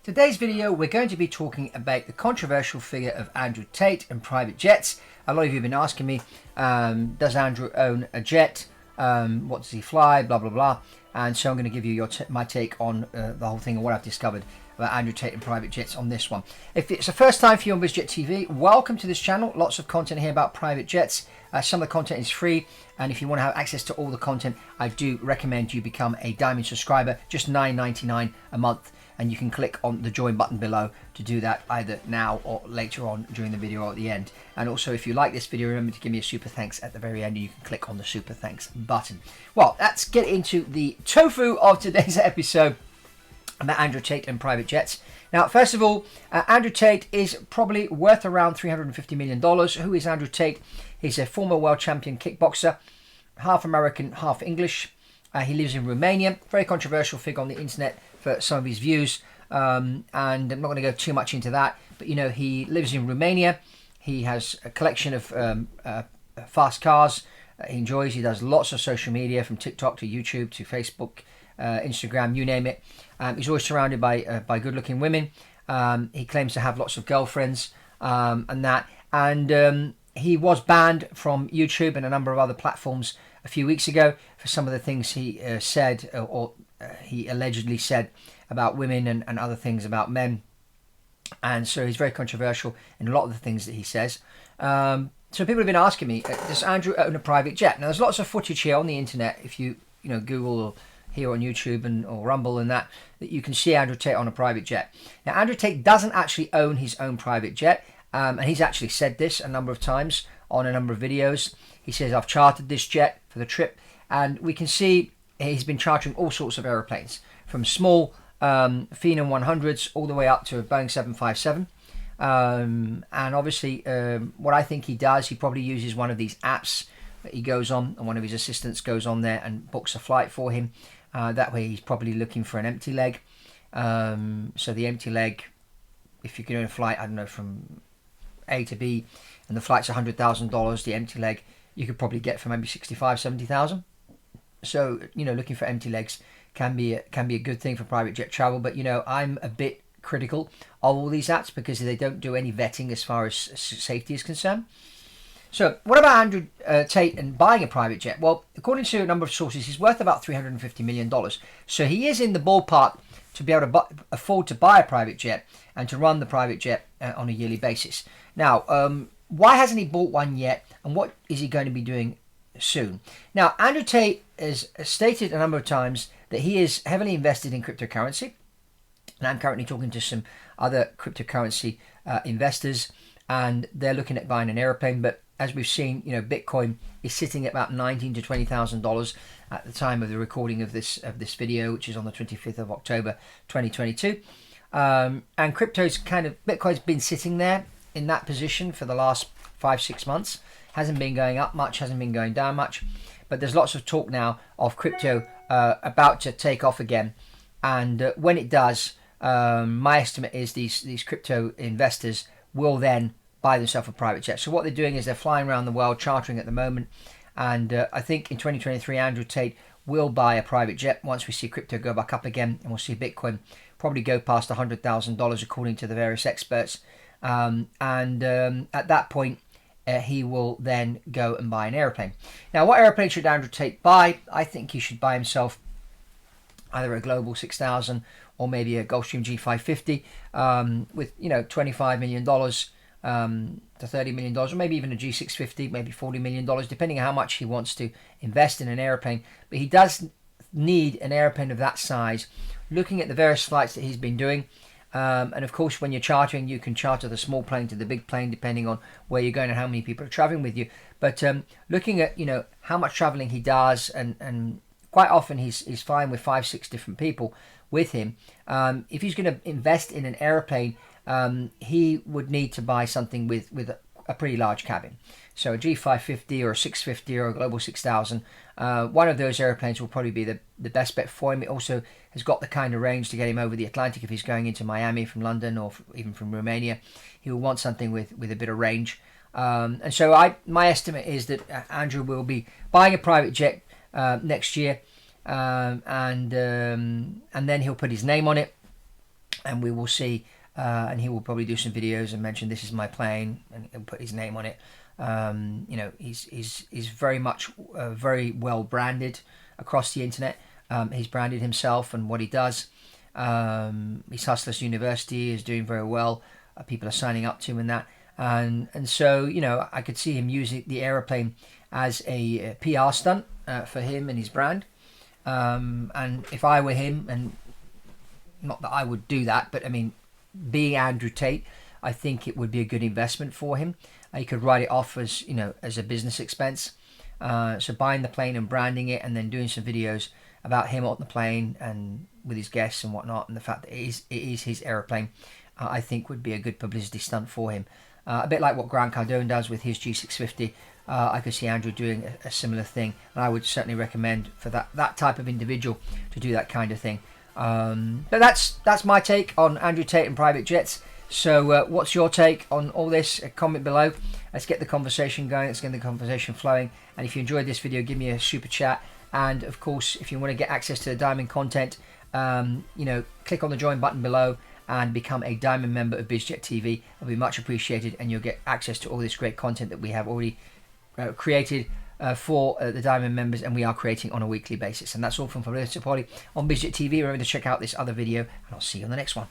Today's video, we're going to be talking about the controversial figure of Andrew Tate and private jets. A lot of you have been asking me, does Andrew own a jet? What does he fly? Blah, blah, blah. And so I'm going to give you my take on the whole thing and what I've discovered about Andrew Tate and private jets on this one. If it's the first time for you on BizJet TV, welcome to this channel. Lots of content here about private jets. Some of the content is free, and if you want to have access to all the content, I do recommend you become a Diamond subscriber, just $9.99 a month, and you can click on the join button below to do that either now or later on during the video or at the end. And also, if you like this video, remember to give me a super thanks at the very end, and you can click on the super thanks button. Well, let's get into the tofu of today's episode about Andrew Tate and private jets. Now, first of all, Andrew Tate is probably worth around $350 million. Who is Andrew Tate? He's a former world champion kickboxer, half American, half English. He lives in Romania. Very controversial figure on the internet for some of his views. And I'm not going to go too much into that. But, you know, he lives in Romania. He has a collection of fast cars he enjoys. He does lots of social media, from TikTok to YouTube to Facebook, Instagram, you name it. He's always surrounded by good-looking women. He claims to have lots of girlfriends and that. And he was banned from YouTube and a number of other platforms a few weeks ago for some of the things he said or he allegedly said about women and other things about men. And so he's very controversial in a lot of the things that he says. So people have been asking me, does Andrew own a private jet? Now, there's lots of footage here on the internet. If you Google or here on YouTube or Rumble and that you can see Andrew Tate on a private jet. Now, Andrew Tate doesn't actually own his own private jet. And he's actually said this a number of times on a number of videos. He says, I've chartered this jet for the trip. And we can see he's been chartering all sorts of aeroplanes, from small Phenom 100s all the way up to a Boeing 757. And obviously, what I think he does, he probably uses one of these apps that he goes on, and one of his assistants goes on there and books a flight for him. That way he's probably looking for an empty leg. So the empty leg, if you're going to fly, I don't know, from A to B, and the flight's $100,000, the empty leg you could probably get for maybe 65, 70,000. So, looking for empty legs can be a good thing for private jet travel. But, I'm a bit critical of all these apps because they don't do any vetting as far as safety is concerned. So, what about Andrew Tate and buying a private jet? Well, according to a number of sources, he's worth about $350 million. So he is in the ballpark to be able to afford to buy a private jet and to run the private jet on a yearly basis. Now, why hasn't he bought one yet, and what is he going to be doing soon? Now, Andrew Tate has stated a number of times that he is heavily invested in cryptocurrency, and I'm currently talking to some other cryptocurrency investors, and they're looking at buying an airplane. But as we've seen, Bitcoin is sitting at about $19,000 to $20,000 at the time of the recording of this video, which is on the 25th of October 2022. And Bitcoin's been sitting there in that position for the last 5-6 months. Hasn't been going up much, hasn't been going down much, but there's lots of talk now of crypto about to take off again. And when it does, my estimate is these crypto investors will then buy themselves a private jet. So what they're doing is they're flying around the world, chartering at the moment. And I think in 2023, Andrew Tate will buy a private jet once we see crypto go back up again, and we'll see Bitcoin probably go past $100,000 according to the various experts. At that point, he will then go and buy an airplane. Now, what airplane should Andrew Tate buy? I think he should buy himself either a Global 6000 or maybe a Gulfstream G550 with $25 million to $30 million, or maybe even a G650, maybe $40 million, depending on how much he wants to invest in an airplane. But he does need an airplane of that size. Looking at the various flights that he's been doing, and of course, when you're chartering, you can charter the small plane to the big plane, depending on where you're going and how many people are traveling with you. But looking at how much traveling he does, and quite often he's flying with 5-6 different people with him. If he's going to invest in an airplane, he would need to buy something with a pretty large cabin. So a G550 or a 650 or a Global 6000, one of those airplanes will probably be the best bet for him. It also has got the kind of range to get him over the Atlantic if he's going into Miami from London or even from Romania. He will want something with a bit of range. And so my estimate is that Andrew will be buying a private jet next year, and then he'll put his name on it. and we will see. And he will probably do some videos and mention this is my plane and put his name on it. You know, he's very much very well branded across the internet. He's branded himself and what he does. His Hustlers University is doing very well. People are signing up to him and that. And so, you know, I could see him using the aeroplane as a PR stunt for him and his brand. And if I were him, and not that I would do that, but I mean, being Andrew Tate, I think it would be a good investment for him. He could write it off as, you know, as a business expense. So buying the plane and branding it, and then doing some videos about him on the plane and with his guests and whatnot, and the fact that it is his aeroplane, I think would be a good publicity stunt for him. A bit like what Grant Cardone does with his G650. I could see Andrew doing a similar thing, and I would certainly recommend for that type of individual to do that kind of thing. But that's my take on Andrew Tate and private jets. So what's your take on all this? Comment below. Let's get the conversation going. Let's get the conversation flowing. And if you enjoyed this video, give me a super chat. And of course, if you want to get access to the Diamond content, you know, click on the join button below and become a Diamond member of BizJet TV. It'll be much appreciated, and you'll get access to all this great content that we have already created for the Diamond members, and we are creating on a weekly basis. And that's all from Fabrizio Poli on BizJet TV. Remember to check out this other video, and I'll see you on the next one.